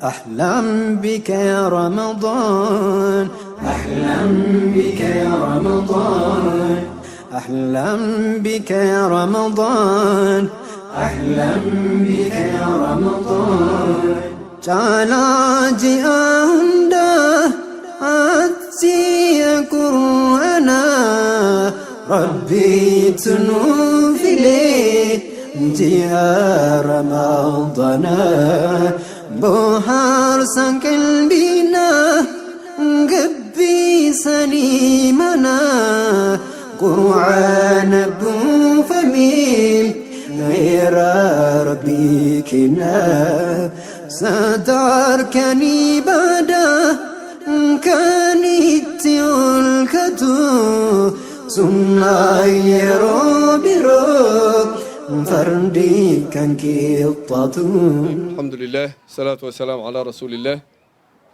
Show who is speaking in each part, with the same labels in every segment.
Speaker 1: أحلم بك يا رمضان أحلم بك يا رمضان أحلم بك يا رمضان أحلم بك يا رمضان تعالى جئنا أتي قرآنا ربي تنوفلي يا رمضان بحر سكن بنا قبي سليمنا قرآن بفمي غير ربي كنا ستركني بدا كانت الكتو سنة يروبرو فردي كان كيطاتو.
Speaker 2: الحمد لله الصلاة والسلام على رسول الله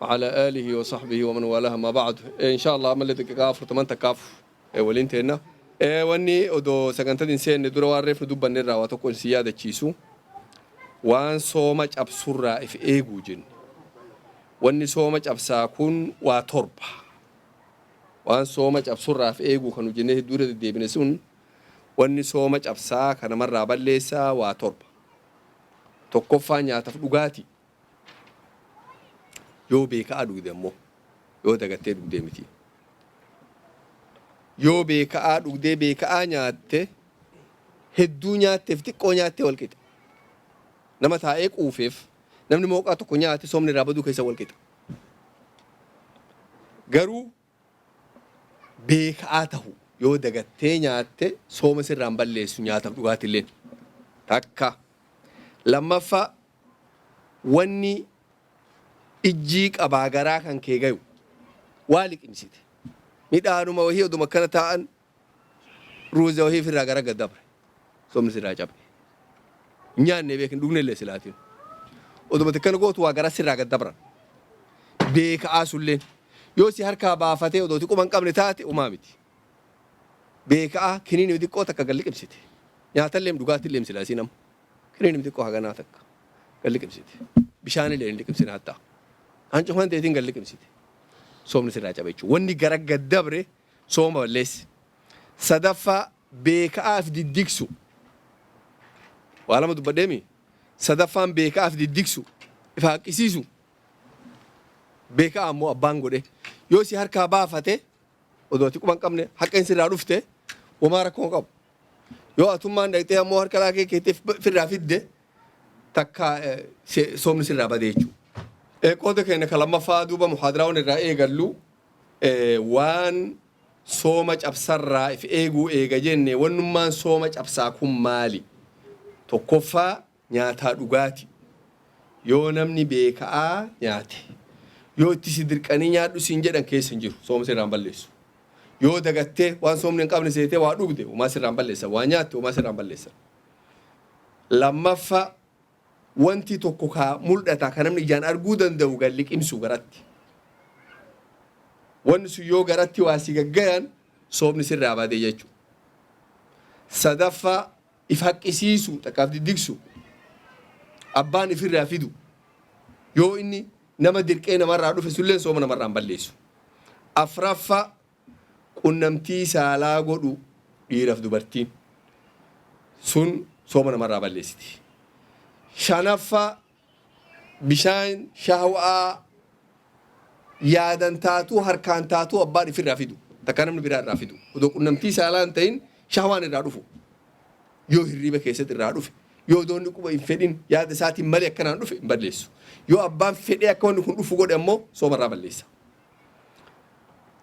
Speaker 2: وعلى آله وصحبه ومن والاه ما بعد. إن شاء الله عملت كافر تمن تكاف ولين تينا واني ودو سكنتين سين ندور وعرف ندوب النرا وتكون سيادة تشيسو وان صومج أبصرة في إيجوجين واني صومج أبساكون وتربة وان صومج أبصرة في إيجو كانوا جنيه دورة الدبنسون واني صومج أبسا كان مرة بالليسا وتربة تكفاني أتفلقاتي yoo beekaa dhugde ammoo yoo dagattee dhugdee miti yoo beekaa dhugdee beekaa nyaatte hedduu nyaatteef xiqqoo nyaatte wal qixa nama taa'ee quufeef namni mooqaa tokko nyaate soomni irraa baduu keessa wal qixa garuu beekaa tahu yoo dagattee nyaatte sooma sirraan balleessu nyaataaf dhugaatillee takka lammaffaa wanni ijjii qabaa garaa kan kee gayu waa liqimsite midhaanuma wahii oduma akkana taa'an ruuza wahii firraa gara gaddabre soomni sirraa cabe nyaanne beekin dhugne illee silaatiin oduma akkana gootu waa gara sirraa gaddabran beekaa sulleen yoo si harkaa baafatee odoo xiqquma hin qabne taate umaa miti beekaa kiniinii xiqqoo takka gal liqimsite nyaatallee dhugaatillee silaasii nama kiniinii xiqqoo haganaa takka gal liqimsite bishaanillee hin liqimsine hattaa hancu waan ta'eetiin gal liqimsite soomni sirraa cabe jechuudha wanni gara gaddabre sooma balleessi sadaffaa beekaaf diddigsu waa lama dubbadheemi sadaffaan beekaaf diddigsu ifa haqqisiisu beekaa ammoo abbaan godhe yoo si harkaa baafate odoo xiqquma hin qabne haqqa sirraa dhufte homaa rakkoo qabu yoo atummaan dhaqxee ammoo harka laakee keettee firraa fidde takka soomni sirraa bade jechuudha. Qooda keenya kan lammaffaa duuba muhaadaraawwan irraa eegallu waan sooma cabsarraa if eeguu eega jenne wannummaan sooma cabsaa kun maali? Tokkoffaa nyaataa dhugaati. Yoo namni beekaa nyaate yoo itti si dirqanii nyaadhu siin jedhan keessa hin jiru sooma sirraan balleessu. Yoo dagattee waan soomni hin qabne seetee waa dhugde umaa sirraan balleessa waa nyaatte umaa sirraan balleessa. Lammaffaa wanti tokko ka mul'ata kan namni ijaan arguu danda'u gal liqimsu garatti wanni sun yoo garatti waa si gaggayan soomni sirraa badee jechuudha. Sadaffaa if haqqisiisu takkaaf diddigsu abbaan ifirraa fidu yoo inni nama dirqee namarraa dhufe sulleen sooma namarraan balleessu. Afraffaa qunnamtii saalaa godhu dhiiraaf dubartiin sun sooma namarraa balleessiti. Shanaffaa bishaan shahwaa yaadan taatuu harkaan taatuu abbaan ifirraa fidu takka namni biraa irraa fidu odoo qunnamtii saalaa hin ta'in shahwaan irraa dhufu yoo hirriiba keessatti irraa dhufe yoo doonni quba hin fedhin yaada isaatiin malee akkanaan dhufe hin balleessu yoo abbaan fedhee akka wanni kun dhufu godhe ammoo sooma irraa balleessa.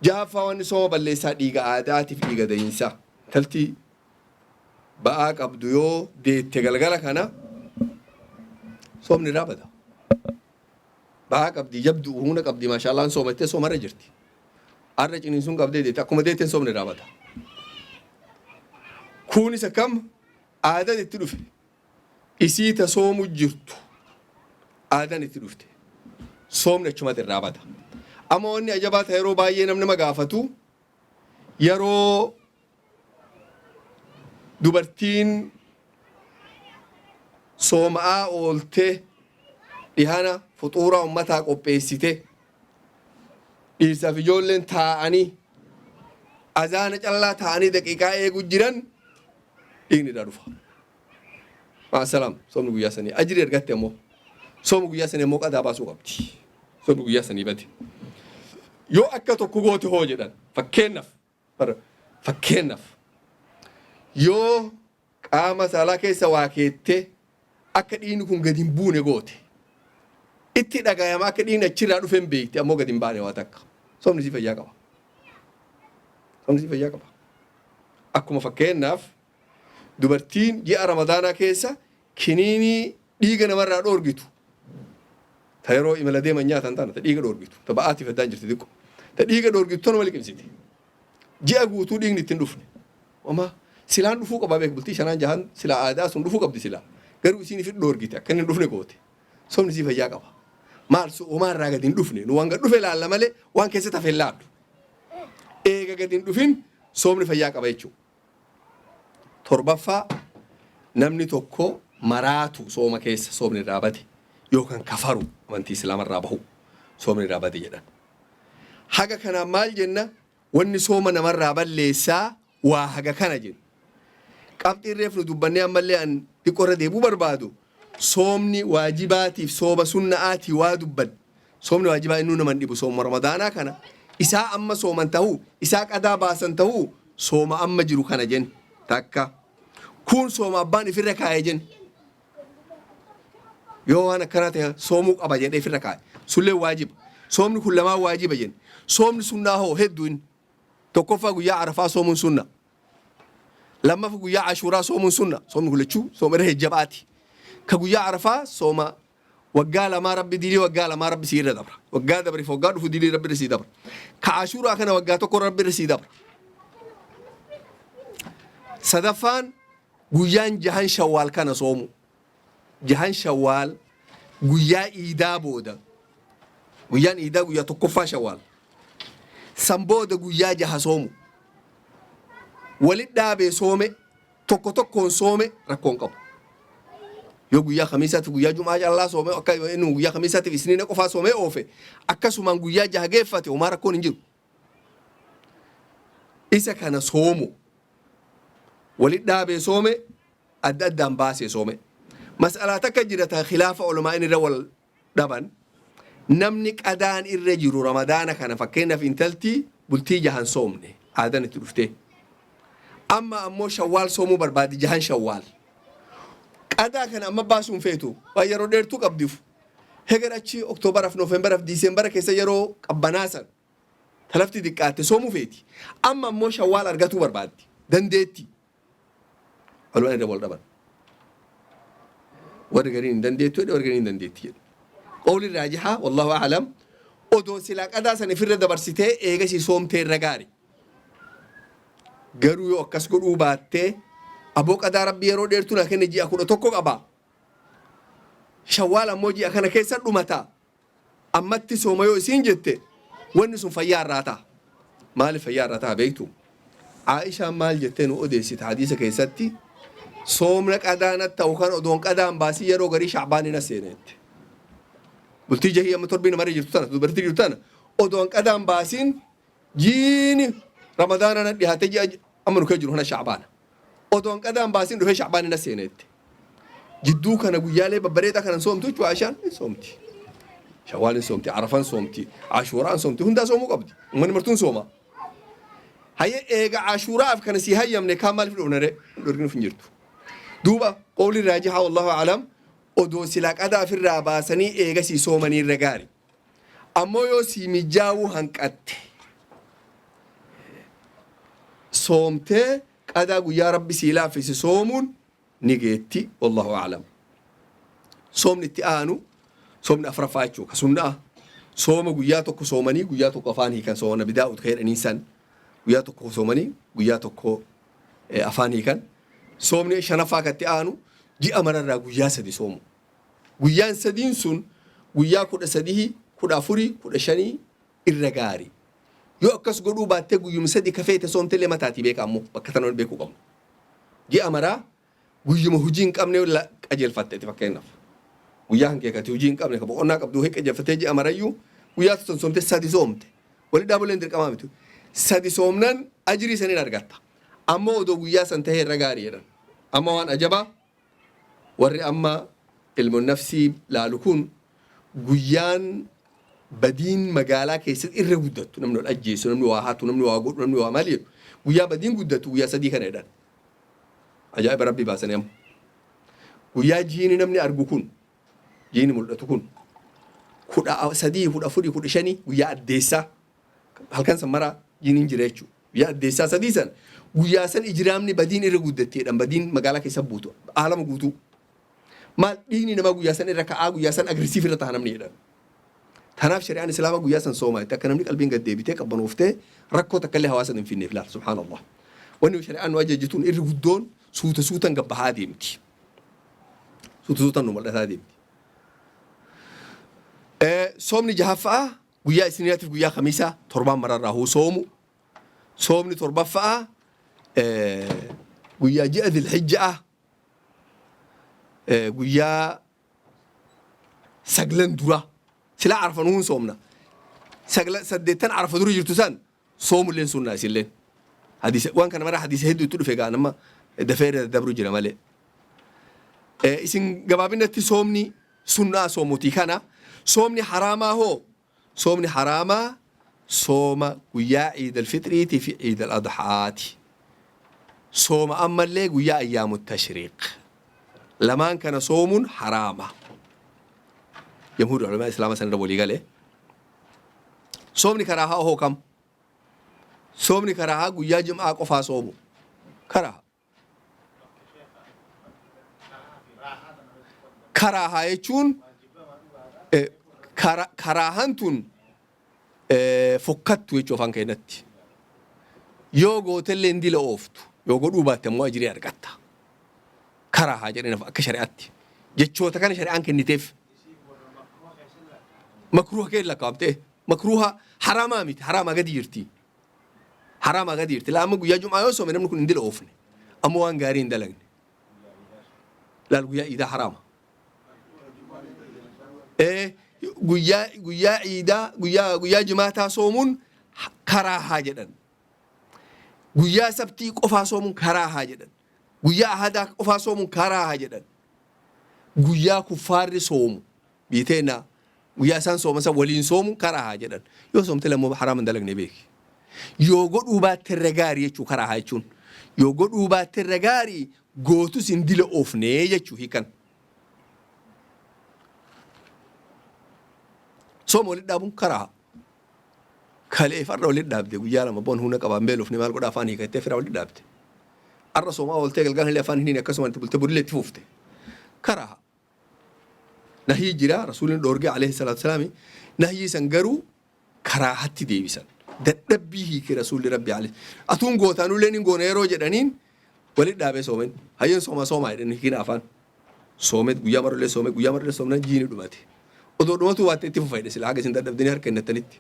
Speaker 2: Jahaffaa wanni sooma balleessaa dhiiga aadaatiif dhiiga dahiinsaa taltii ba'aa qabdu yoo deette galgala kana soomni irraa bada. Ba'aa qabdi jabdu humna qabdi maashaallaan soomattee soomarra jirti. Har'a ciniinsuun qabdee deette akkuma deetteen soomni irraa bada. Kunis akkam aadaan itti dhufe isii ta soomu jirtu aadaan itti dhufte soomni achumatti irraa bada. Amma wanni ajabaa ta'e yeroo baay'ee namni nama gaafatu yeroo dubartiin sooma'aa ooltee dhihana fuxuura ummataa qopheessite dhiirsaaf ijoolleen taa'anii azaana callaa taa'anii daqiiqaa eegu jiran dhiigni irraa dhufa. Maasalaam soomni guyyaa sanii ajiri ergatte ammoo soomni guyyaa sanii ammoo qadaa baasuu qabdi. Soomni guyyaa sanii bade. Yoo akka tokko goote hoo jedhan fakkeenyaaf yoo qaama saalaa keessa waa keettee akka dhiigni kun gadi hin buune goote itti dhagayama akka dhiigni achirraa dhufe hin beekte ammoo gadi hin baane waa takka soomni si fayyaa qaba. Soomni si fayyaa qaba. Akkuma fakkeenyaaf dubartiin ji'a ramadaanaa keessa kiniinii dhiiga namarraa dhoorgitu ta yeroo imala deeman nyaatan taana ta dhiiga dhoorgitu ta ba'aatiif addaan jirti xiqqo ta dhiiga dhoorgitu tana liqimsiti ji'a guutuu dhiigni ittiin dhufne oma silaan dhufuu qaba beek bultii shanaan jahan silaa aadaa sun dhufuu qabdi silaa garuu isiin ifit dhoorgite akka inni dhufne goote soomni si fayyaa qaba. Maal homaarraa gadi hin dhufne nu waan gad dhufe laalla malee waan keessatti hafe laaddu eega gadi hin dhufin soomni fayyaa qaba jechuudha. Torbaffaa namni tokko maraatu sooma keessa soomni irraa bade yookaan kafaru amantii islaamarraa bahu soomni irraa bade jedhan. Haga kanaan maal jenna wanni sooma namarraa balleessaa waa haga kana jenna. Qabxiin reef nu dubbannee ammallee an xiqqoorra deebuu barbaadu soomni waajibaatiif sooma sunna'aatii waa dubban soomni waajibaa innuu naman dhibu sooma ramadaanaa kana isaa amma sooman tahuu isaa qadaa baasan tahuu sooma amma jiru kana jenna. Takka kun sooma abbaan ifirra kaa'ee jenna. Yoo waan akkanaa ta'e soomuu qaba jedhee ifirra kaa'e sullee waajiba. Soomni kun lamaan waajiba jenna. Soomni sunnaa hoo hedduu inni tokkoffaa guyyaa arafaa soomuun sunna. Lammaffaa guyyaa ashuuraa soomuun sunna. Soomni kun lachuu sooma irra hejjabaati. Ka guyyaa arafaa sooma waggaa lamaa rabbi dilii waggaa lamaa rabbi sii irra dabra. Waggaa dabriif waggaa dhufu dilii rabbi irra sii dabra. Ka ashuuraa kana waggaa tokko rabbi irra sii dabra. Sadaffaan guyyaan jahan shawwaal kana soomu. Jahan shawwaal guyyaa iidaa booda. Guyyaan iidaa guyyaa tokkoffaa shawwaal. San booda guyyaa jaha soomu. Walit dhaabee soome tokko tokkoon soome rakkoon qabu. Yoo guyyaa khamiisaatti guyyaa jumaa callaa soome akka inni guyyaa khamiisaatti isniina qofaa soome oofe akkasumaan guyyaa jaha geeffate homaa rakkoon hin jiru. Isa kana soomu. Walit dhaabee soome adda addaan baasee soome. Mas'alaa takka jirata khilaafa ulamaa irra wal dhaban namni qadaan irra jiru ramadaana kana fakkeenyaaf intaltii bultii jahan soomne aadaan itti dhuftee. Amma ammoo shawwaal soomuu barbaadi jahan shawwaal. Qadaa kana amma baasuun feetu waan yeroo dheertuu qabdiif. Hegarachi Oktoobaraaf Noofeembaraaf Diiseembara keessa yeroo qabbanaasan talafti xiqqaatte soomuu feeti. Amma ammoo shawwaal argatuu barbaaddi dandeetti. Walumaan irra wal dhaban. Warri gariin dandeettu warri gariin dandeetti. Qawli raajihaa wallahu a'lam odoo silaa qadaa san ifirra dabarsitee eegasii soomtee irra gaari. Garuu yoo akkas godhuu baattee aboo qadaa rabbi yeroo dheertuu na kenne ji'a 11 qaba. Shawwaal ammoo ji'a kana keessa dhumata. Ammatti sooma yoo isiin jette wanni sun fayyaa irraa ta'a. Maaliif fayyaa irraa ta'a beektu? Aishaan maal jettee nu odeessite hadiisa keessatti soomna qadaanatti ta'u kan odoon qadaan baasii yeroo garii shacbaanina seeneette. Bultii jahii amma torbii namarra jirtu tana dubartii jirtu tana odoon qadaan baasiin jiini ramadaana dhiyaatee ji'a amma nu kee jiru kana shacbaana. Odoon qadaan baasiin dhufee shacbaanina seeneette. Jidduu kana guyyaalee babbareedaa kanan soomtu jechuudha Aishaan soomti. Shawwaalin soomti, Arafaan soomti, Ashuuraan soomti hundaa soomuu qabdi. Uummanni martuun sooma. Hayya eega Ashuuraaf kana si hayyamne kaan maaliif dhufnare dhorginu hin jirtu. Duuba qawli raajihaa wallahu a'lam odoo silaa qadaa ofirraa baasanii eegasii soomanii irra gaari. Ammoo yoo si mijaawuu hanqatte soomtee qadaa guyyaa rabbi sii laaffise soomuun ni geetti wallahu a'lam. Soomni itti aanu soomni afuraffaa jechuudha ka sunnaa sooma guyyaa tokko soomanii guyyaa tokko afaan hiikan soomana bidaa'uut ka jedhanii san guyyaa tokko soomanii guyyaa tokko afaan hiikan. Soomni shanaffaa katti aanu ji'a mararraa guyyaa 3 soomu. Guyyaan 3 sun guyyaa 13, 14, 15 irra gaari. Yoo akkas godhuu baattee guyyuma 3 kafeete soomtelee mataatii beeka ammoo bakka tanaa beekuu qabnu. Ji'a maraa guyyuma hojii hin qabne qajeelfatte fakkeenyaaf. guyyaa hankee kati hojii hin qabne ka boqonnaa qabdu hiqa jaffatee ji'a marayyuu guyyaa tokko soomte sadi soomte wali dhaabuleen dirqamaa miti sadi soomnan ajrii saniin argatta ammoo odoo guyyaa san tahee irra gaarii jedhan amma waan ajabaa warri amma ilmu nafsii laalu kun guyyaan badiin magaalaa keessatti irra guddattu namni wal ajjeesu namni waa haatu namni waa godhu namni waa maal jedhu guyyaa badiin guddattu guyyaa sadii kana jedhan ajaa'iba rabbii baasanii amma guyyaa jiini namni argu kun jiini mul'atu kun kudha sadii kudha furii kudha shanii guyyaa addeessaa halkan san maraa jiiniin jira jechuudha guyyaa addeessaa sadii san guyyaa san ijraamni badiin irra guddatteedhaan badiin magaalaa keessa buutu aalama guutuu maal dhiigni namaa guyyaa san irra ka'aa guyyaa san agresiif irra ta'a namni jedhan tanaaf shari'aan islaamaa guyyaa san soomaa itti akka namni qalbiin gad deebitee qabbanooftee rakkoo takkallee hawaasa hin finneef laal subhaanallah wanni shari'aan nu ajajjituun irri guddoon suuta suutan gabbahaa deemti suuta suutan nu mul'ataa deemti soomni jahaffaa guyyaa isniinaatiif guyyaa khamiisaa torbaan mararraa huu soomu soomni torbaffaa guyyaa ji'a dhilhijjaa guyyaa saglan dura sila arfa nuun soomna saddeettan arfa dura jirtu san soomulleen sunnaa isilleen hadisa waan kana mara hadisa hedduu itti dhufe gaanama dafeera dabru jira malee isin gabaabinatti soomni sunnaa soomutii kana soomni haraamaa hoo soomni haraamaa sooma guyyaa ciid alfitriitii fi ciid aladhaati sooma ammallee guyyaa ayyaamu tashriiq lamaan kana soomuun haraama jamhuuri ulamaa islaama sanirra walii galee soomni karaahaa hoo kam soomni karaahaa guyyaa jim'aa qofaa soomu karaaha karaahaa jechuun karaahan tun fokkattu jechuu afaan keenyatti yoo gootellee hin dila ooftu yoo godhuu baatte ammoo ajirii argatta karaahaa jedhaniif akka shari'aatti jechoota kana shari'aan kenniteef makruuha kee lakkaa'amtee makruuha haraamaa miti haraamaa gadi jirti haraamaa gadi jirti laamma guyyaa jum'aa yoo soome namni kun hin dila oofne ammoo waan gaarii hin dalagne laal guyyaa iidaa haraama guyyaa iidaa guyyaa jimaataa soomuun karaahaa jedhan guyyaa sabtii qofaa soomuun karaahaa jedhan guyyaa ahadaa qofaa soomuun karaahaa jedhan guyyaa kuffaarri soomu biiteenaa guyyaa isaan sooman waliin soomu karaahaa jedhan yoo soomte lammoo haraama hin dalagne beeki yoo godhuu baatte irra gaarii jechuu karaahaa jechuun yoo godhuu baatte irra gaarii gootus hin dila oofnee jechuu hiikan sooma walit dhaabuun karaaha kalee farra walit dhaabde guyyaa lama boon hunda qabaan beelofne maal godhaa afaan hiikattee fira walit dhaabde arra soomaa ooltee galgala illee afaan hiniin akkasuma itti bulte bulle itti fufte karaaha nahii jira rasuulin dhoorgee alayhi salaatu salaami nahii san garuu karaahatti deebisan dadhabbii hiike rasuulli rabbi alayhi atuun gootaanullee ni goona yeroo jedhaniin walit dhaabee soomen hayyan soomaa jedhanii hiikina afaan soomet guyyaa marullee soomna jiini dhumate odoo dhumatu waatte itti fufayde sila haga isin dadhabdanii harka hinnattanitti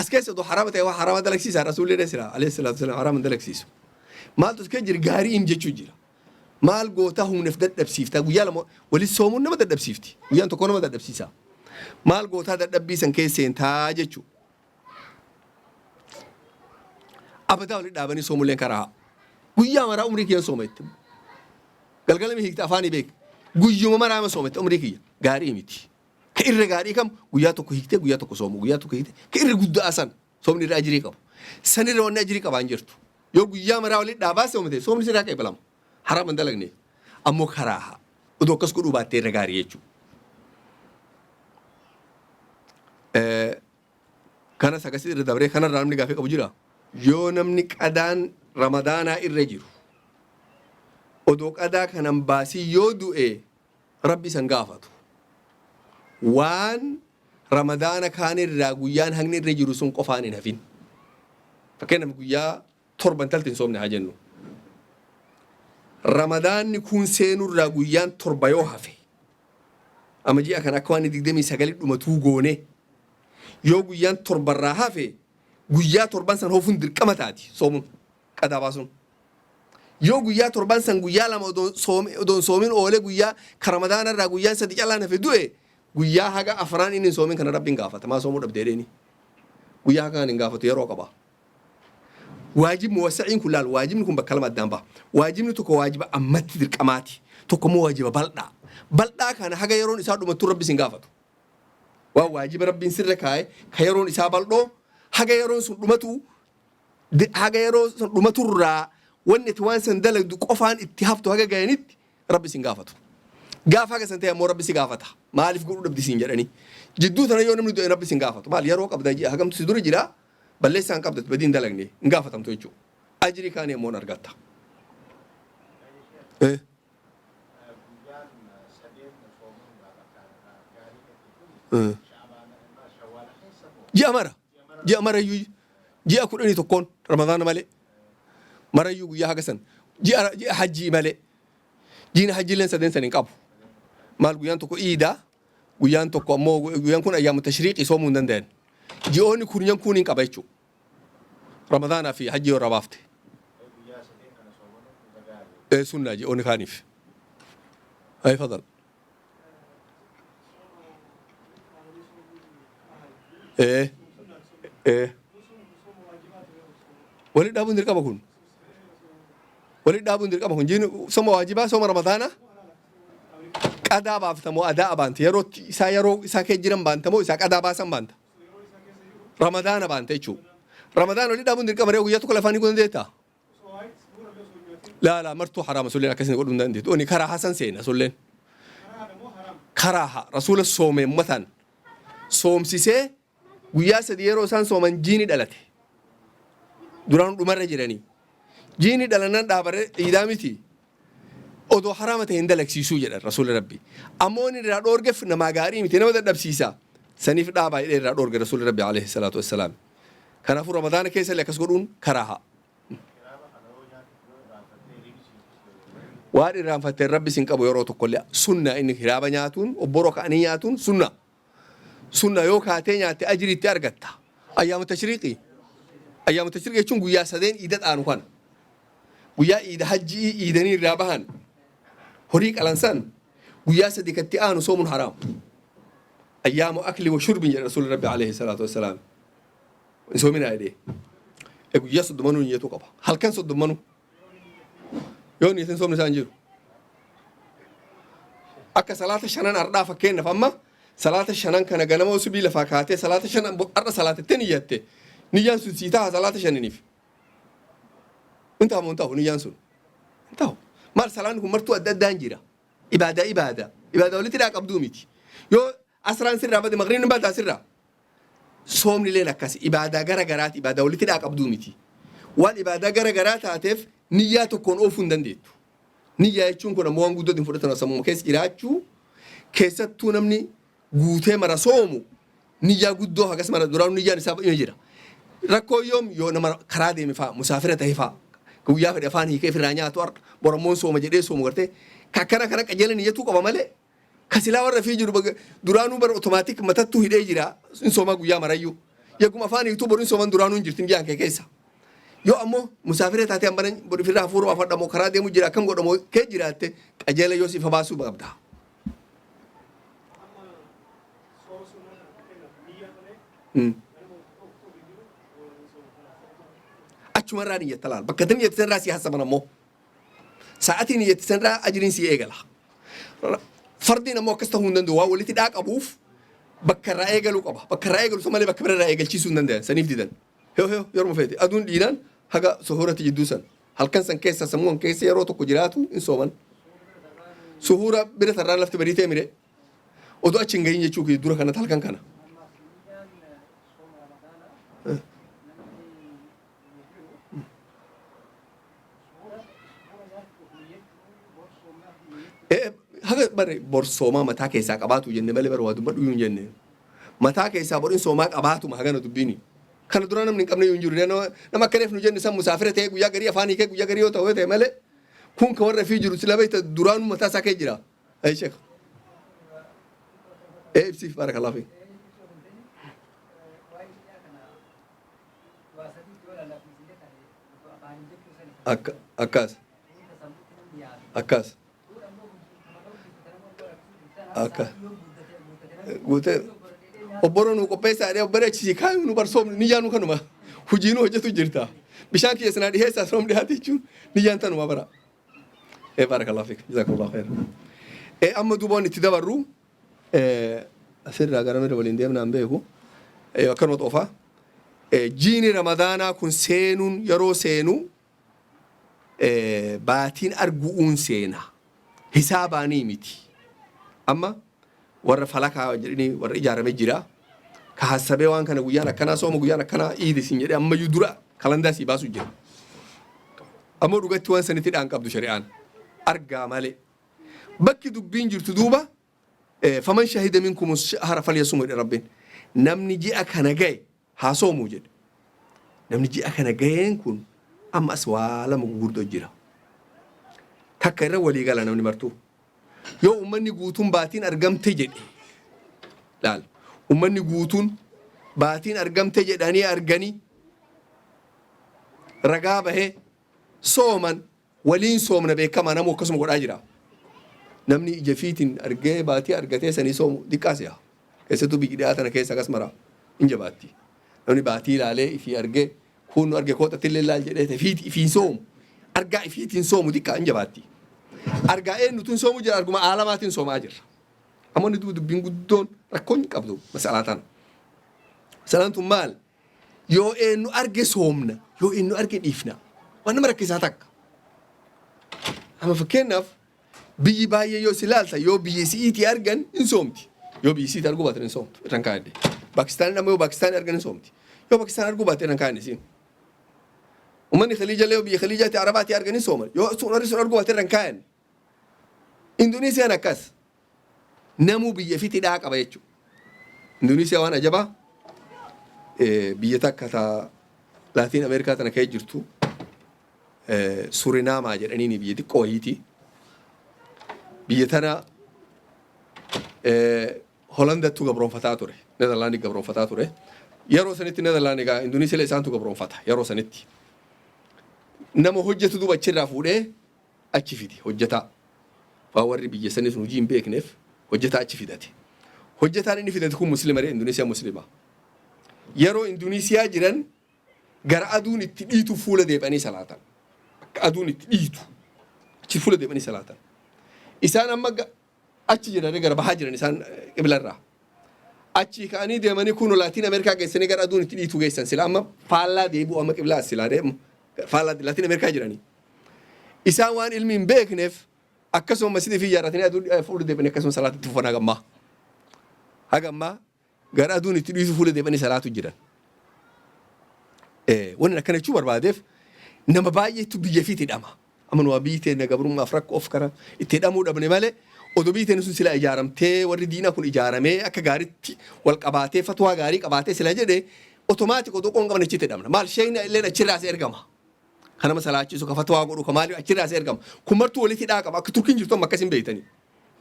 Speaker 2: as keessa odoo haraama ta'e waa haraama dalagsiisa rasuulli sila alayhi salaatu salaam haraama dalagsiisu maaltu kee jira gaarii him jechuu jira maal gootaa humneef dadhabsiifta guyyaa lama walit soomuun nama dadhabsiifti guyyaan tokko nama dadhabsiisa maal gootaa dadhabbiisan keesseen taa jechuu abadaa walit dhaabanii soomulleen karaa guyyaa maraa umrii kiyyan soomette galgalami hiikta afaanii beek guyyuma maraama soomette umrii kiyya gaarii miti ka irra gaarii kam guyyaa tokko hiikte guyyaa tokko soomu guyyaa tokko hiikte ka irra guddaa san soomni irra ajirii qabu sanirra wanni ajirii qabaan jirtu yoo guyyaa maraa walit dhaabaa soomte soomni sirraa qeebalamu haraam hin dalagne ammoo karaaha odoo akkas godhuu baattee irra gaarii jechuudha. Kanas akkasii irra dabree kanarraa namni gaafii qabu jira yoo namni qadaan ramadaanaa irra jiru odoo qadaa kanan baasii yoo du'e rabbi san gaafatu waan ramadaana kaanirraa guyyaan haqni irra jiru sun qofaan hin hafin fakkeenyaaf guyyaa torban taltiin soomne haa jennu ramadaanni kun seenurraa guyyaan torba yoo hafe amma ji'a kan akka waan 29 dhumatuu goone yoo guyyaan torbarraa hafe guyyaa torban san hoofuun dirqama taati soomuun qadaa baasuun yoo guyyaa torban san guyyaa lama odoon soomin oole guyyaa Ramadaan irraa guyyaan sadi callaan hafe du'e guyyaa haga afraan inni soomin kana rabbiin gaafata maa soomuu dhabdeedheeni guyyaa haga hin gaafatu yeroo qaba waajib muwassa'in kun laal waajibni kun bakka lama addaan ba'a waajibni tokko waajiba ammatti dirqamaati tokko immoo waajiba bal'aa kana haga yeroon isaa dhumattu rabbi sin gaafatu waa waajiba rabbiin sirra kaa'e ka yeroon isaa bal'oo haga yeroon sun dhumatu haga yeroon sun dhumaturraa wanni itti waan san dalagdu qofaan itti haftu haga ga'anitti rabbi sin gaafatu gaafa haga san ta'e ammoo rabbi si gaafata maaliif godhuu dhabdi siin jedhanii jidduu tana yoo namni du'e rabbi sin gaafatu maal yeroo qabda hagamtu si dura jira balleessaan qabdatu badiin dalagne hin gaafatamtu jechuudha ajrii kaanii ammoo argatta. ji'a marayyuu ji'a 11 ramadaana malee marayyuu guyyaa haga san ji'a hajjii malee jiina hajjiileen sadeen san hin qabu maal guyyaan tokko iidaa guyyaan tokko ammoo guyyaan kun ayyaamu tashriiqii soomuu hin danda'an ji'oonni kunyan kun hin qaba jechuudha ramadaanaa fi hajjii warra baafte sunnaa ji'oonni kaaniif ay fadal walitti dhaabuun dirqama kun walitti dhaabuun dirqama kun jiin soma waajibaa soma ramadaana qadaa baaftamoo adaa baante yeroo isaa kee jiran baantamoo isaa qadaa baasan baanta ramadaana baante jechuudha ramadaana walitti dhaabuun dirqama reewu guyyaa tokko lafaanii kun dandeettaa لا مرتو حرام سولين أكسين يقولون دندي توني كره حسن سينا سولين كره رسول الصوم مثلا صوم سيسه ويا سديرو سان صومن جيني دلته دوران عمر جيراني جيني دلنا دابر إدامتي أدو حرامته هندلك سيسو جل رسول ربي أموني رادور قف نماغاري متى نبدأ دبسيسا سنيف دابا رادور رسول ربي عليه الصلاة والسلام كان في رمضان كيس اللي كسرون كراها واري رام فتى ربي سينك أبو يروتو كله سنة إنك هرابا نياتون وبروك أنياتون سنة يوك هاتين ياتي أجري تارجتا أيام التشريقي شون قويا سدين إيدات آنوهان قويا إيد حجي إيداني رابهان هريك الإنسان قويا سدي كتيانو صوم حرام أيام أكل وشرب يا رسول ربي عليه الصلاة والسلام نسومين هذه قويا صدمانو نيتو قبا هل كان صدمانو يوم يتن صوم نسانجيرو أكا صلاة الشنان أردا فكين فما صلاة الشنان كان غنمو سبيل فاكاتي صلاة الشنان أردا صلاة التنياتي نيان سيتا صلاة الشنانيف انتهو نيان انتهو مال صلاة مرتو أدى دانجيرا إبادة ولتي راك أبدوميتي يو أسران سرّا بدي مغرين نبادا سرّا صوم ليلة كاس إبادة غرغرات إبادة ولتي راك أبدوميتي والإبادة غرغرات هاتف نياتو كون أوفن دنديتو نيا يجون كنا موان قدود فرتنا سمو كيس إراجو كيسة نمني قوته مرا صومو نيا قدو هكذا مرا دوران نيا نساب يجرا ركو يوم نمر خرادي مفا مسافرة تهفا كويا في دفان هي كيف رانيا توار برمون صوم جدي صوم قرته كأكنا كجيل نياتو كبامله كسلا ور في جرو دورانو بر أوتوماتيك متى تو هيدا يجرا إن صوما كويا مرايو يكون أفان يتو برين صومان دورانو يجرتين جان كيسا yoo ammoo musaafiree taatee ambaran firraa fuuruu afadhamoo karaa deemu jira akkam godhamoo kee jiraatte qajeela yoo sifa baasuu qabda. Achumarraa niyyata laal bakka tan niyyata sanirraa si hasaban ammoo sa'aatii niyyata sanirraa ajiriin si eegala. Fardiin ammoo akkas ta'uu hin danda'u waa walitti dhaaqabuuf bakka irraa eegaluu qaba bakka irraa eegalu malee bakka bira irraa eegalchiisuu hin danda'an saniif didan. Yeroo feete aduun dhiinaan haga suhuurati jidduusan halkan san keessa sammuun keessa yeroo tokko jiraatu in sooman suhuura bira tarraan lafti bariitee mire oduu achi hin gahin jechuu dura kanatti halkan kana. Haga bare bor soomaa mataa keessaa qabaatu jenne malee bara waa dubbadhu hin jenne mataa keessaa bor in soomaa qabaatuma hagana dubbiini. Kan duraan namni qabne yoo jiru nama akkaneef nu jenne san musaafira ta'e guyyaa garii afaanii kee guyyaa garii yoo ta'u ta'e malee kun kan warra fi jiru sila beekta duraan mataa isaa kee jira. Ayi sheekh. Ibsiif barakallahu fi. Akkas. akkas akka guute obboro nu qopheessa dee obboro achi kaayu nu barsoom ni yaanu kanuma hujii nu hojjetu jirta bishaan kiyya sanaa dhiheessaa soom dhihaate jechuun ni yaan tanuma bara barakallahu fik jazakumullahu khair amma duuboon itti dabarru asirraa gara mira waliin deemnaan beeku akkanuma xoofaa jiini ramadaanaa kun seenuun yeroo seenu baatiin arguun seena hisaabaanii miti amma warra falakaa jedhanii warra ijaaramee jira ka hasabee waan kana guyyaan akkanaa sooma guyyaan akkanaa iidisin jedhee ammayyuu dura kalandaa sii baasu jira ammoo dhugatti waan sanitti dhaan qabdu shari'aan argaa malee bakki dubbiin jirtu duuba faman shahida minkum shahra falyasum jedhe rabbiin namni ji'a kana gaye haa soomuu jedhe namni ji'a kana gayeen kun ammas waa lama gurguddoo jira takka irra walii gala namni martuu yoo ummanni guutuun baatiin argamte jedhe laal ummanni guutuun baatiin argamte jedhanii arganii ragaa bahee sooman waliin soomna beekamaa namu akkasuma godhaa jira namni ija fiitiin argee baatii argatee sanii soomu diqqaasiya keessattuu biqilaa tana keessa akkas mara inja baatti namni baatii ilaalee ifii argee kun arge kooxatti illee laal jedhee fiiti ifiin soomu argaa ifiitiin soomu diqqaa inja baatti argaa eenyutuun soomu jira arguma aalamaatiin soomaa jirra ammoo inni dubbiin guddoon rakkoon qabdu masalaa tana masalaan tun maal yoo eenyu arge soomna yoo eenyu arge dhiifna waan nama rakkisaa takka amma fakkeenyaaf biyyi baay'ee yoo si laalta yoo biyyi si'iitii argan hin soomti yoo biyyi si'iitii arguu baatan hin soomtu irraan kaa'edde Paakistaan amma yoo Paakistaan argan hin soomti yoo Paakistaan arguu baate irraan kaa'edde siin ummanni khaliija yoo biyya khaliijaatti arabaatti argan hin sooman yoo warri sun arguu baate irraan kaa'edde Indoneesiyaan akkas namuu biyya fi tidhaa qaba jechuudha. Indoneesiyaa waan ajabaa biyya takka taa Laatiin Ameerikaa tana ka'ee jirtu Surinaamaa jedhaniini biyya xiqqoo wayiiti. Biyya tana Holandattu gabroonfataa ture. Neezerlaandii gabroonfataa ture. Yeroo sanitti Neezerlaandii gaa Indoneesiyaa isaantu gabroonfata yeroo sanitti. Nama hojjetu duuba achirraa fuudhee achi fidi hojjetaa. Waa warri biyya sanis hojii hin beekneef hojjetaa achi fidate. Hojjetaan inni fidate kun musliima Indoneesiyaa musliima. Yeroo Indoneesiyaa jiran gara aduun itti dhiitu fuula deebanii salaatan. Akka aduun itti dhiitu achi fuula deebanii salaatan. Isaan amma achi jiran gara bahaa jiran isaan qiblarraa. Achi ka'anii deemanii kun Laatiin Ameerikaa geessanii gara aduun itti dhiitu geessan sila amma faallaa deebi'u amma qiblaa silaa deemu faallaa Laatiin Ameerikaa jiranii. Isaan waan ilmi hin beekneef akkasuma masjidii fi ijaarratanii aduun fuula deebanii akkasuma salaatti fufan hagammaa. Hagammaa gara aduun itti dhiitu fuula deebanii salaatu jiran. Wanni akkana jechuu barbaadeef nama baay'eetu biyya fi hidhama. Amma nuwa biiteen gabrummaaf rakkoo of kara itti hidhamuu dhabne malee odoo biiteen sun sila ijaaramtee warri diinaa kun ijaaramee akka gaariitti wal qabaatee fatwaa gaarii qabaatee sila jedhee otomaatik odoo qoon qaban achitti hidhamna. Maal shayina illee achirraas ergama. Kana masalaachisu ka fatwaa godhu ka maaliif achirraas ergama. Kun martuu walitti hidhaa qaba akka turkiin jirtu amma akkas hin beeytanii.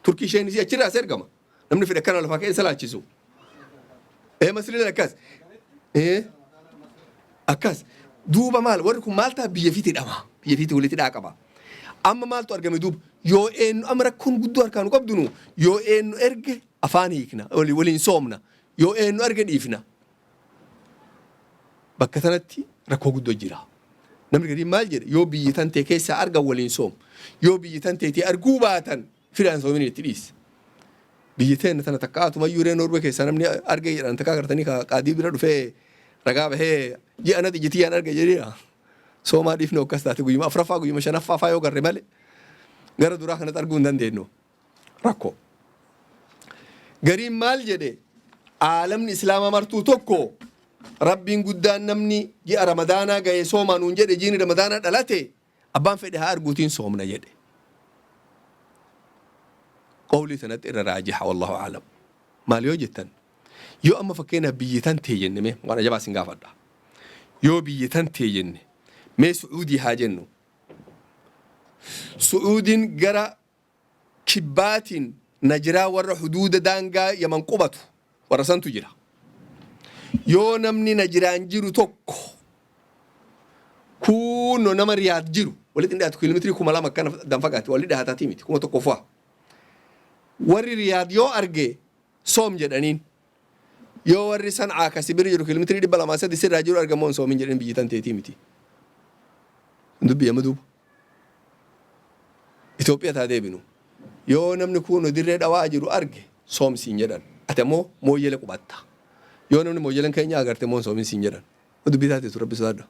Speaker 2: Turkii isheen achirraas ergama. Namni fedhe akkana lafaa keessa laachisu. Masriin akkas. Akkas. Duuba maal warri kun maal ta'a biyya fiitii hidhama. Biyya fiitii walitti hidhaa qaba. Amma maaltu argame duuba yoo eenyu amma rakkoon guddoo harkaan qabdunu yoo eenyu erge afaan hiikna waliin soomna yoo eenyu erge dhiifna. Bakka sanatti rakkoo guddoo jira. Namni gadi maal jedhe yoo biyyi tantee keessaa argan waliin soom yoo biyyi tanteetii arguu baatan fidaan soomin itti dhiis. Biyyi teenya tana takkaatu mayyuu ree Noorwee keessaa namni arge jedhan takkaa gartanii qaadii bira dhufee ragaa bahee ji'a nati jitiyyaan arge jedheera. Soomaa dhiifne akkas taate guyyuma afuraffaa guyyuma shanaffaa faa yoo garre malee gara duraa kanatti arguu hin dandeenyu. Rakkoo. Gariin maal jedhe aalamni islaamaa martuu tokko rabbiin guddaan namni ji'a ramadaanaa ga'ee soomaa nuun jedhe jiini ramadaanaa dhalate abbaan fedhe haa arguutiin soomna jedhe. Qawlii sanatti irra raajiha wallahu aalam. Maal yoo jettan yoo amma fakkeenyaaf biyyi tantee jenne mee waan ajabaa sin gaafadha. Yoo biyyi tantee jenne mee Su'uudii haa jennu. Su'uudiin gara kibbaatiin Najiraa warra huduuda daangaa Yaman qubatu warra santu jira. Yoo namni Najiraan jiru tokko kuno nama Riyaad jiru walitti dhiyaatu kiiloomeetirii 2,000 akkana danfagaatti walitti dhiyaatatii miti 1,000 faa. Warri Riyaad yoo arge soom jedhaniin yoo warri San'aa kasi bira jiru kiiloomeetirii 200 sirraa jiru argamoon soomin jedhanii biyyi tan teetii miti. Dubbii amma duuba. Itoophiyaa taa deebinu yoo namni kuno dirree dhawaa jiru arge soomsiin jedhan ati ammoo mooyyela qubatta. Yoo namni mooyyelan keenya agarte moon soomin siin jedhan dubbii taateetu rabbi sodaadha.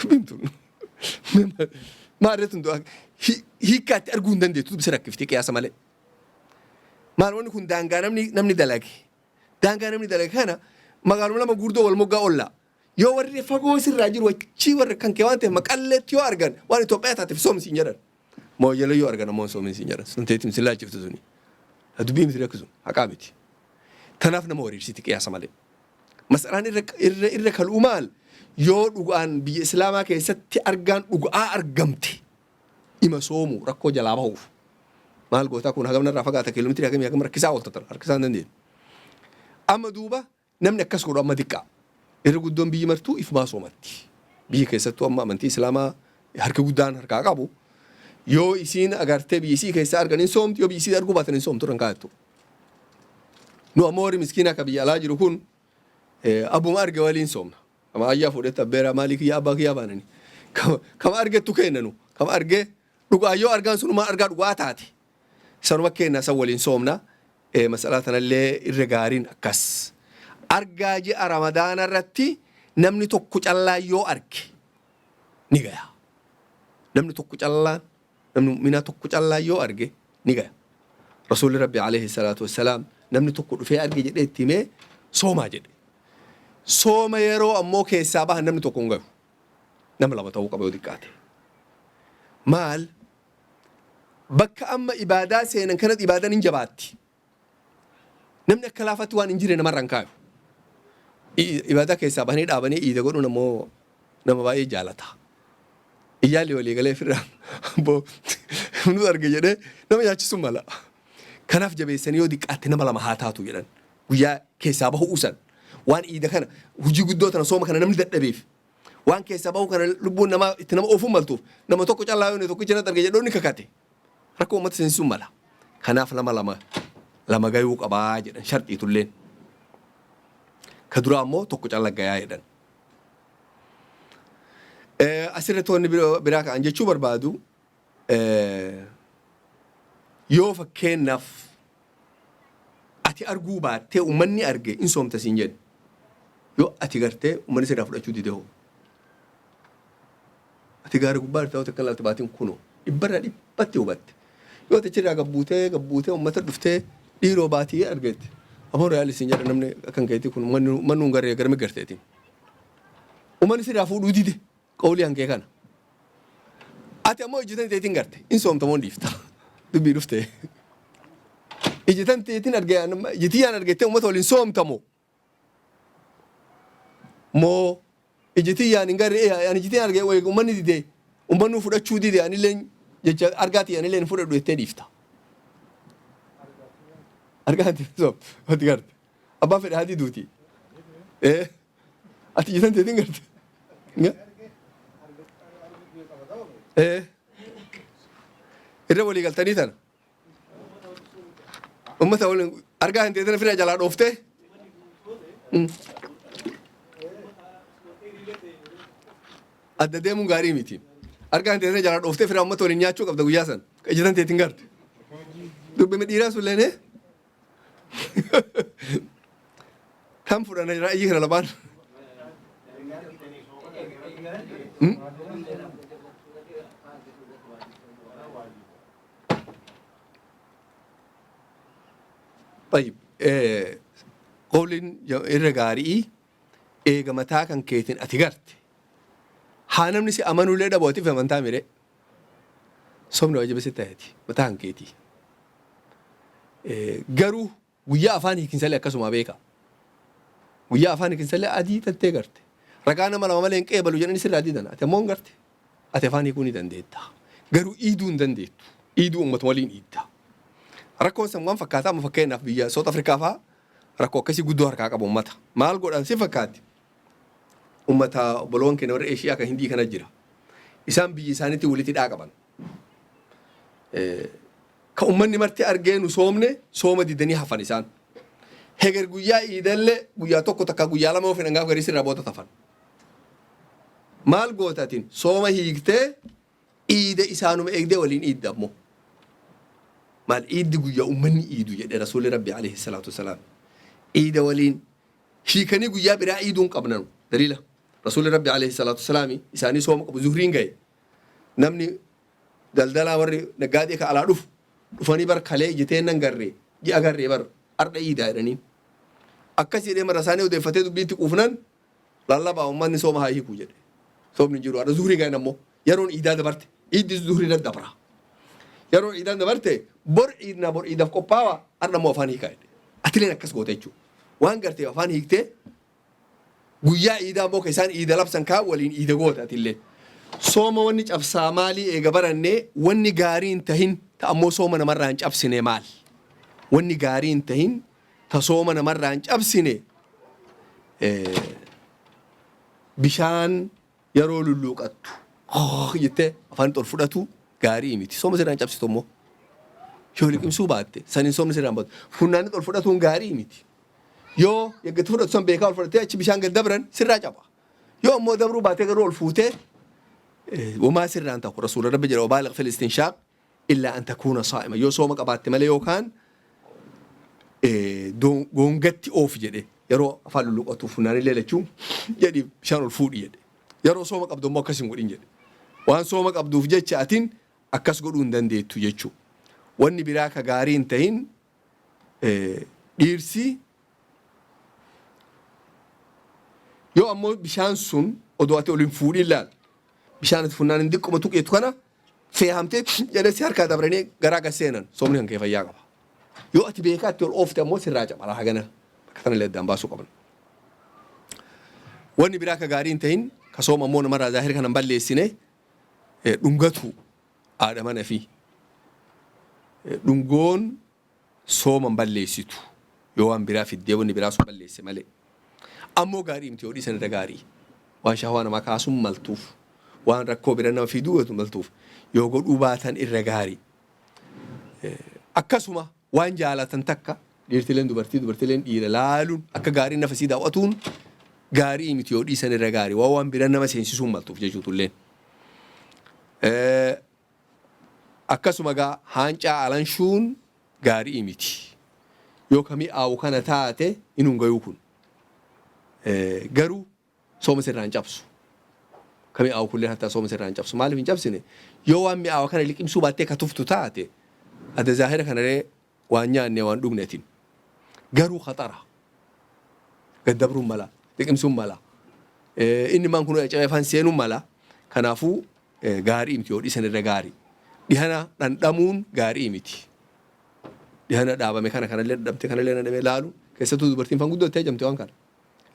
Speaker 2: Dubbiin maarreetun hiikkaatti arguu hin dandeettu dubbisa rakkiftee qiyaasa malee. Maal wanni kun daangaa namni dalage. Daangaa namni dalage kana magaaluma lama guddoo wal moggaa oolla. Yoo warri fagoo sirraa jiru wachii warri kan kee waan ta'eef maqalleetti yoo argan waan Itoophiyaa taateef soomsiin jedhan. Mooyyela yoo argan ammoo soomin siin jedhan. Sun teetiin sin laachiftu suni. Dubbii miti rakkisu haqaa miti. Tanaaf nama wariirsiti qiyaasa malee. Masalaan irra kal'uu maal? Yoo dhugaan biyya Islaamaa keessatti argaan dhugaa argamte ima soomu rakkoo jalaa bahuuf. Maal gootaa kun hagam narraa fagaata kiiloomeetirii hagam rakkisaa ooltatan harkisaa hin dandeenye. Amma duuba namni akkas godhu amma xiqqaa. Irra guddoon biyyi martuu ifumaa soomatti. Biyyi keessattuu amma amantii Islaamaa harka guddaan harkaa qabu. Yoo isiin agartee biyyi isii keessaa argan hin soomti yoo biyyi isii arguu baatan hin soomtu irraan kaa'attu. Nu ammoo warri miskiina akka biyya alaa jiru kun abbuma arge waliin soomna. Kama ayyaa fuudhetta beera maalii kiyyaa abbaa kiyyaa baanani. Kama argettu kennanu. Kama argee dhugaa yoo argaan sunuma argaa dhugaa taate. Sanuma kenna san waliin soomna. Masalaa tanallee irra gaariin akkas. Argaa ji'a Ramadaana irratti namni tokko callaa yoo arge ni gaya. Namni tokko callaa namni mina tokko callaa yoo arge ni gaya. Rasuulli Rabbi alayhi salaatu wassalaam namni tokko dhufee arge jedhee itti himee soomaa jedhe. Sooma yeroo ammoo keessaa bahan namni tokko hin gahu. Nama lama ta'uu qaba yoo xiqqaate. Maal? Bakka amma ibaadaa seenan kanatti ibaadaan hin jabaatti. Namni akka laafatti waan hin jirre namarra hin kaayu. Ibaadaa keessaa bahanii dhaabanii iida godhuun ammoo nama baay'ee jaalata. Iyyaalli walii galee firraan nu arge jedhee nama nyaachisuu mala. Kanaaf jabeessanii yoo xiqqaatte nama lama haa taatu jedhan. Guyyaa keessaa bahuu usan. Waan iida kana hujii guddoo tana sooma kana namni dadhabeef waan keessaa bahu kana lubbuun namaa itti nama oofuu maltuuf nama tokko callaa yoo tokkicha na arge jedhoo ni kakate rakkoo uummata seensisuu mala. Kanaaf lama gayuu qabaa jedhan sharxiitulleen. Ka duraa ammoo tokko callaa gayaa jedhan. Asirratti wanni biraa ka'an jechuu barbaadu yoo fakkeenyaaf ati arguu baattee uummanni arge in soomta siin jedhe. Yoo ati gartee uummanni sirraa fudhachuu dide hoo. Ati gaara gubbaa irratti ta'uu takkan laalta baatiin kunoo dhibbarraa dhibbatti hubatte. Yoo ati achirraa gabbuutee uummata dhuftee dhiiroo baatii argette. Amoon re'aali siin jedha namni akkan keetii kun mannuun garee garmi garteetiin. Uummanni sirraa fuudhuu dide qawlii hankee kana. Ati ammoo ijjitan teetiin garte in soomta moo dhiifta. Dubbii dhuftee. Ijjitan teetiin ijjitiyyaan argettee uummata waliin soomtamoo. Moo ijjitiyyaan hin garee ani ijjitiyyaan argee uummanni didee uummanni fudhachuu didee anillee jecha argaati anillee hin fudhadhu jettee dhiifta. Argaati ati garte. Abbaan fedhe haati duuti. Ati ijjitan teetiin garte. Irra walii galtanii tana. Uummata waliin argaa hin teetina fira jalaa dhooftee. Adda deemuun gaarii miti. Argaa hin teetina jalaa dhooftee fira uummata waliin nyaachuu qabda guyyaa san. Ijjitan teetiin garte. Dubbime dhiiraa sun leenee. Kan fudhana raayii kana labaan. طيب قولين الرجاري جماعة كان كيتين أتجارت حانم نسي أمانو ليدا بوتي في منطقة ميرة سومنا وجب ستاتي متان كيتي جرو ويا أفاني كنسلة كسوما بيكا ويا أفاني كنسلة أدي تتجارت ركانا ملا ملا إنك بلو جنني سر أدي دنا أتمون جرت أتفاني كوني دنديتا جرو إيدون دنديت إيدو متولين إيدا Rakkoon sammuu fakkaataa amma fakkeenyaaf biyya South Afrikaa fa'aa rakkoo akkasii guddoo harkaa qabu uummata. Maal godhan si fakkaatti? Uummata obboloon keenya warra Eeshiyaa kan Hindii kana jira. isaan biyyi isaaniitti walitti dhaaqaban. Ka ummanni marti argeenu sooma didanii hafan isaan. Heger guyyaa iidallee guyyaa tokko takka guyyaa lama ofiin hangaaf garii sirraa boota tafan. Maal gootatiin sooma hiiktee iida isaanuma eegdee waliin iidda ammoo. Maal iiddi guyyaa ummanni iidu jedhe rasuulli rabbi alayhi salaatu wasalaam. Iida waliin hiikanii guyyaa biraa iiduun qabnanu daliila. Rasuulli rabbi alayhi salaatu wasalaami isaanii sooma qabu zuhriin gahe. Namni daldalaa warri naggaadee ka alaa dhufanii bar kalee ijjiteen nan garree ji'a garree bar arda iidaa jedhaniin. Akkas jedhee mara isaanii odeeffatee dubbiitti quufnan lallabaa ummanni sooma haa hiikuu jedhe. Soomni jiru arda zuhrii gahen ammoo yeroon iidaa dabarte iiddi zuhrii daddabra. Yeroon iidaan dabarte bor iidaaf qophaawa arda ammoo afaan hiikaa jedhe. Atileen akkas goote jechuudha. Waan gartee afaan hiiktee guyyaa iidaa ammoo ka isaan iida labsan kaa waliin iida goota atillee. Sooma wanni cabsaa maalii eega barannee wanni gaariin tahin ta ammoo sooma namarraa hin cabsine maal? Wanni gaariin tahin ta sooma namarraa hin cabsine bishaan yeroo lulluuqattu jettee afaan ol fudhatu gaarii miti. Sooma sirraa hin cabsitu ammoo yoo liqimsuu baatte saniin soomni sirraa hin baatu. Funnaanni ol fudhatuun gaarii miti. Yoo eeggatti fudhatu san beekaa ol fudhatee achi bishaan gad dabran sirraa caba. Yoo ammoo dabruu baatee garuu ol fuutee وما سر أن تقول رسول ربي جل وبالغ في الاستنشاق إلا أن تكون صائما يو صومك أبعت ملي يو كان دونجتي أوف جدي يرو أفعل اللقطة فنان الليلة شو جدي شان الفود جدي يرو صومك أبدو ما كسم قرين جدي وان صومك أبدو في جد شاتين أكس قرون دندي تجتشو واني براك جارين تهين إرسي يو أمو بشان سون أدواتي أولين فود إلا bishaan funnaan hin diqquma tuqeetu kana feehamtee jedhee harkaa dabranii garaa gaseenan soomni kan kee fayyaa qaba. Yoo ati beekaatti ol oofte ammoo sirraa caba laa hagana bakka kana illee addaan baasuu qaban. Wanni biraa ka gaarii hin ta'in ka sooma ammoo namarraa zaahir kanan balleessine dhungatu aadamana fi dhungoon sooma hin balleessitu yoo waan biraa fiddee wanni biraa sun balleesse malee. Ammoo gaarii miti yoo dhiisan irra gaarii waan shahwaa namaa kaasuun maltuuf. Waan rakkoo bira nama fiduu maltuuf yoo godhuu baatan irra gaarii. Akkasuma waan jaalatan takka dhiirtileen dubartileen dhiira laaluun akka gaarii nafasii daawwatuun gaarii miti yoo dhiisan irra gaarii waan bira nama seensisuun maltuuf jechuutulleen. Akkasuma gaa haancaa alanshuun gaarii miti yoo kamii awu kana taate inuun gayuu kun garuu sooma sirraan cabsu. Kami awu kullee hatta sooma sirraan cabsu maaliif hin cabsine yoo waan mi'aawa kana liqimsuu baattee ka tuftu taate adda zaahira kanaree waan nyaanne waan dhugneetiin garuu khaxara gaddabruun mala liqimsuun mala inni maan kun cabefaan seenuun mala kanaafuu gaarii miti yoo dhiisan irra gaarii dhihana dhandhamuun gaarii miti dhihana dhaabame kanallee dhabte kanallee nadhamee laalu keessattuu dubartiin fan guddoo tajamte waan kana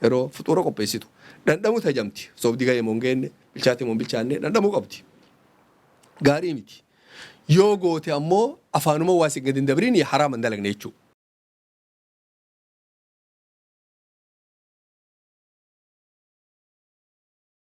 Speaker 2: yeroo fuxuura qopheessitu dhandhamuu tajamti soobdii gahee moo hin geenne bilchaate moo bilchaanne dhandhamuu qabdi gaarii miti yoo goote ammoo afaanuma waa si gadi hin dabrin haraam hin dalagne jechuudha.